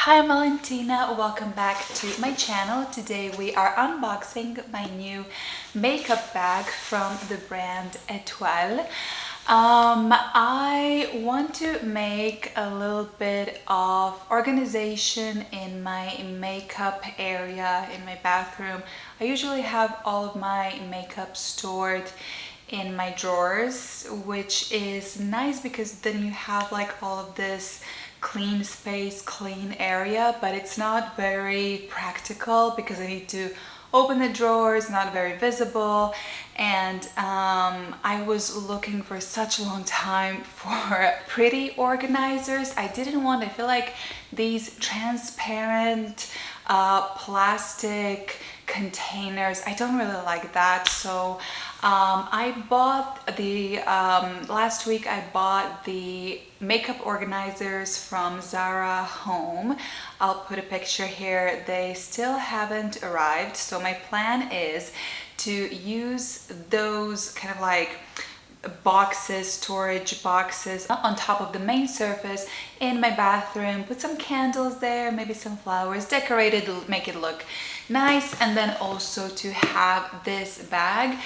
Hi, I'm Valentina. Welcome back to my channel. Today we are unboxing my new makeup bag from the brand Etoile. I want to make a little bit of organization in my makeup area in my bathroom. I usually have all of my makeup stored in my drawers, which is nice because then you have like all of this clean space, clean area, but it's not very practical because I need to open the drawers, not very visible. And I was looking for such a long time for pretty organizers. I feel like these transparent plastic containers, I don't really like that. So I bought the last week I bought the makeup organizers from Zara Home. I'll put a picture here. They still haven't arrived, so my plan is to use those kind of like boxes, storage boxes on top of the main surface in my bathroom, put some candles there, maybe some flowers, decorate it, make it look nice, and then also to have this bag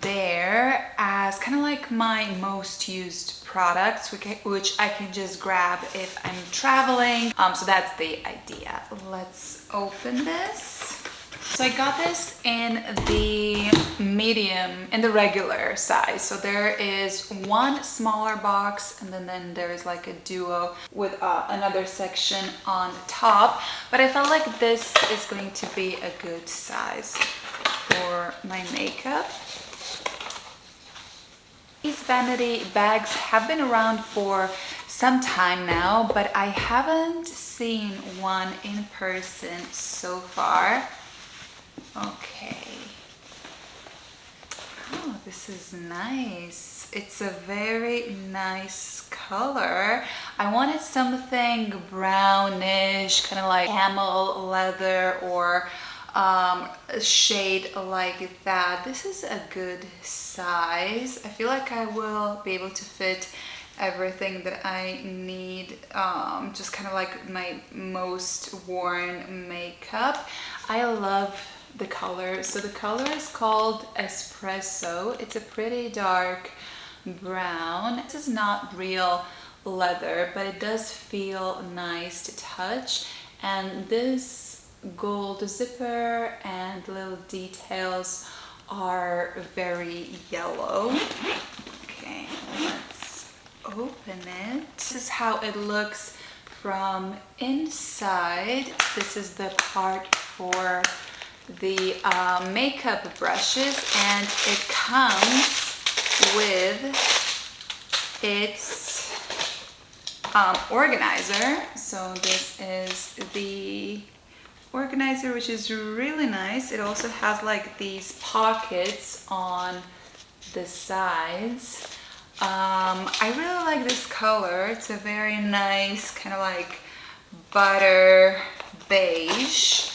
there as kind of like my most used products, which I can just grab if I'm traveling. So that's the idea. Let's open this. So I got this in the medium, in the regular size. So there is one smaller box and then there is like a duo with another section on top. But I felt like this is going to be a good size for my makeup. These vanity bags have been around for some time now, but I haven't seen one in person so far. Okay. Oh, this is nice. It's a very nice color. I wanted something brownish, kind of like camel leather or a shade like that. This is a good size. I feel like I will be able to fit everything that I need, just kind of like my most worn makeup. I love the color. So the color is called Espresso. It's a pretty dark brown. This is not real leather, but it does feel nice to touch. And this gold zipper and little details are very yellow. Okay, let's open it. This is how it looks from inside. This is the part for the makeup brushes, and it comes with its organizer. So this is the organizer, which is really nice. It also has like these pockets on the sides. I really like this color. It's a very nice kind of like butter beige.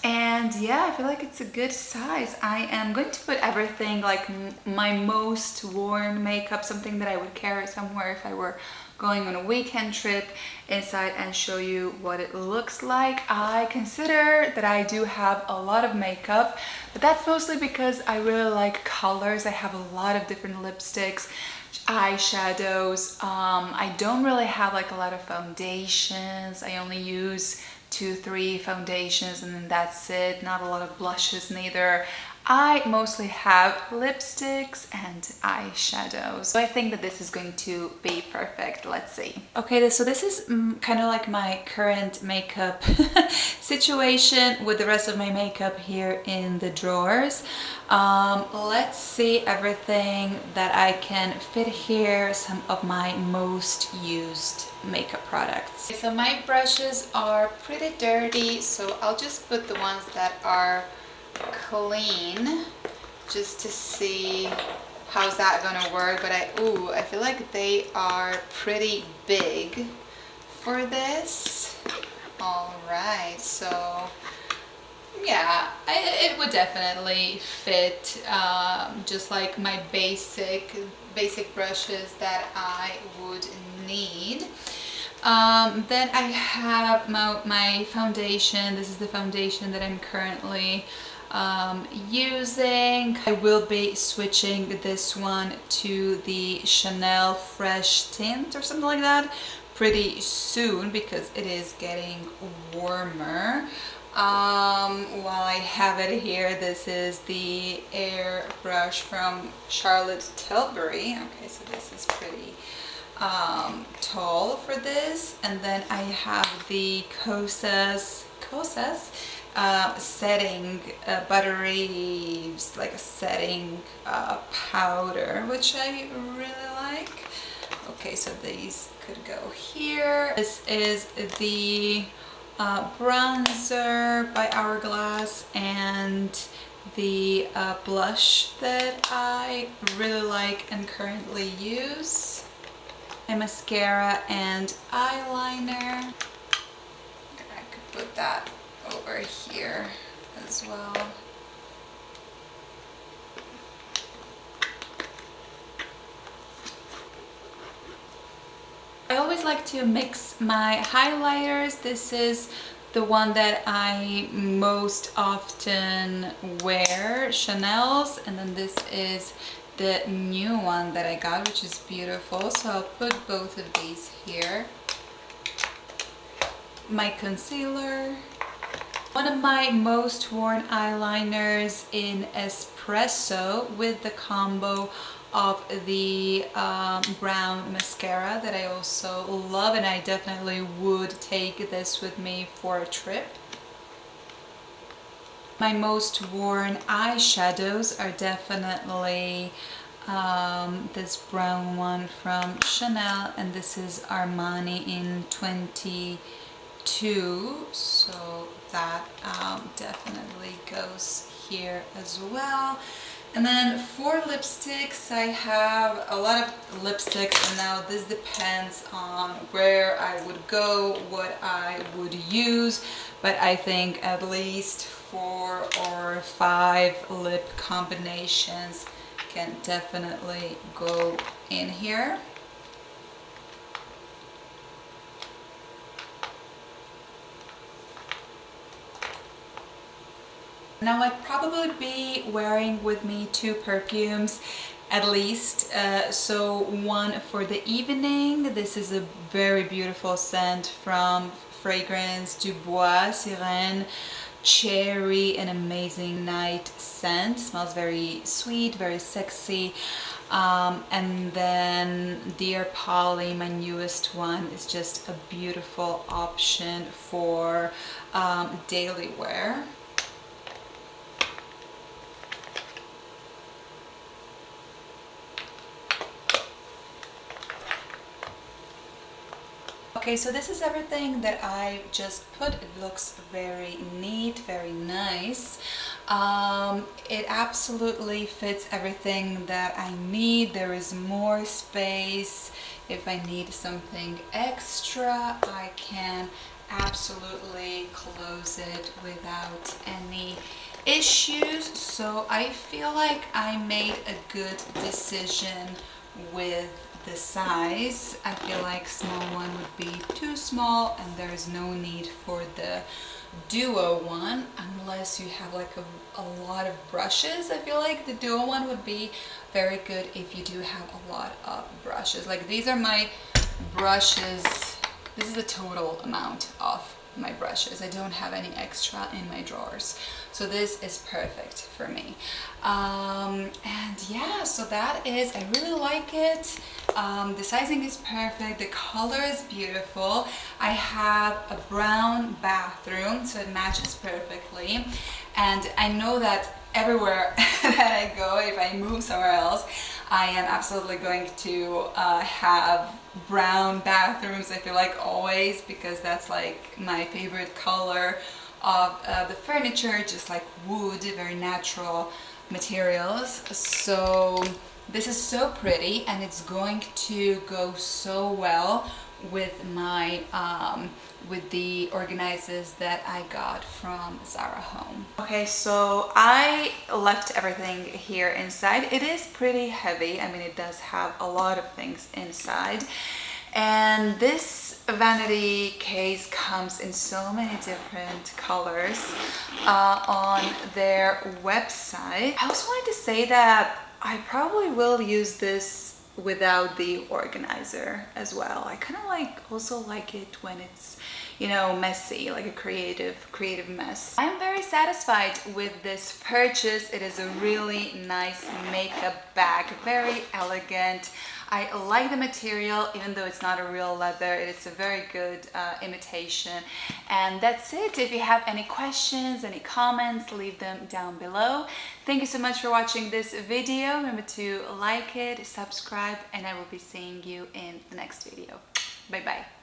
And yeah, I feel like it's a good size. I am going to put everything, like my most worn makeup, something that I would carry somewhere if I were going on a weekend trip, inside and show you what it looks like. I consider that I do have a lot of makeup, but that's mostly because I really like colors. I have a lot of different lipsticks, eyeshadows. I don't really have like a lot of foundations. I only use 2-3 foundations and then that's it. Not a lot of blushes neither. I mostly have lipsticks and eyeshadows. So I think that this is going to be perfect. Let's see. Okay, so this is kind of like my current makeup situation with the rest of my makeup here in the drawers. Let's see everything that I can fit here, some of my most used makeup products. So my brushes are pretty dirty, so I'll just put the ones that are clean just to see how's that gonna work. But I feel like they are pretty big for this. All right, so yeah, it would definitely fit, just like my basic brushes that I would need. Then I have my foundation. This is the foundation that I'm currently using. I will be switching this one to the Chanel Fresh Tint or something like that pretty soon because it is getting warmer. While I have it here, this is the air brush from Charlotte Tilbury. Okay, so this is pretty tall for this. And then I have the Kosas setting buttery, like a setting powder, which I really like. Okay, so these could go here. This is the bronzer by Hourglass and the blush that I really like and currently use. A mascara and eyeliner. I could put that over here as well. I always like to mix my highlighters. This is the one that I most often wear, Chanel's, and then this is the new one that I got, which is beautiful. So I'll put both of these here. My concealer. One of my most worn eyeliners in Espresso with the combo of the brown mascara that I also love, and I definitely would take this with me for a trip. My most worn eyeshadows are definitely this brown one from Chanel, and this is Armani in 22, so that definitely goes here as well. And then for lipsticks, I have a lot of lipsticks, and now this depends on where I would go, what I would use, but I think at least 4 or 5 lip combinations can definitely go in here. Now I'd probably be wearing with me 2 perfumes at least. So one for the evening. This is a very beautiful scent from Fragrance Du Bois Sirène Cherry, an amazing night scent. Smells very sweet, very sexy. And then Dear Polly, my newest one, is just a beautiful option for daily wear. Okay, so this is everything that I just put. It looks very neat, very nice. It absolutely fits everything that I need. There is more space. If I need something extra, I can absolutely close it without any issues. So I feel like I made a good decision with the size. I feel like small one would be too small, and there's no need for the duo one unless you have like a lot of brushes. I feel like the duo one would be very good if you do have a lot of brushes. Like these are my brushes. This is the total amount of my brushes. I don't have any extra in my drawers, so this is perfect for me. And yeah, so that is, I really like it. The sizing is perfect, the color is beautiful. I have a brown bathroom, so it matches perfectly, and I know that everywhere that I go, if I move somewhere else, I am absolutely going to have brown bathrooms, I feel like, always, because that's like my favorite color of the furniture, just like wood, very natural materials. So this is so pretty, and it's going to go so well with my with the organizers that I got from Zara Home. Okay, so I left everything here inside. It is pretty heavy. I mean, it does have a lot of things inside, And this vanity case comes in so many different colors on their website. I also wanted to say that I probably will use this without the organizer as well. I kind of also like it when it's, you know, messy, like a creative mess. I'm very satisfied with this purchase. It is a really nice makeup bag, very elegant. I like the material, even though it's not a real leather. It is a very good imitation. And that's it. If you have any questions, any comments, leave them down below. Thank you so much for watching this video. Remember to like it, subscribe, and I will be seeing you in the next video. Bye bye.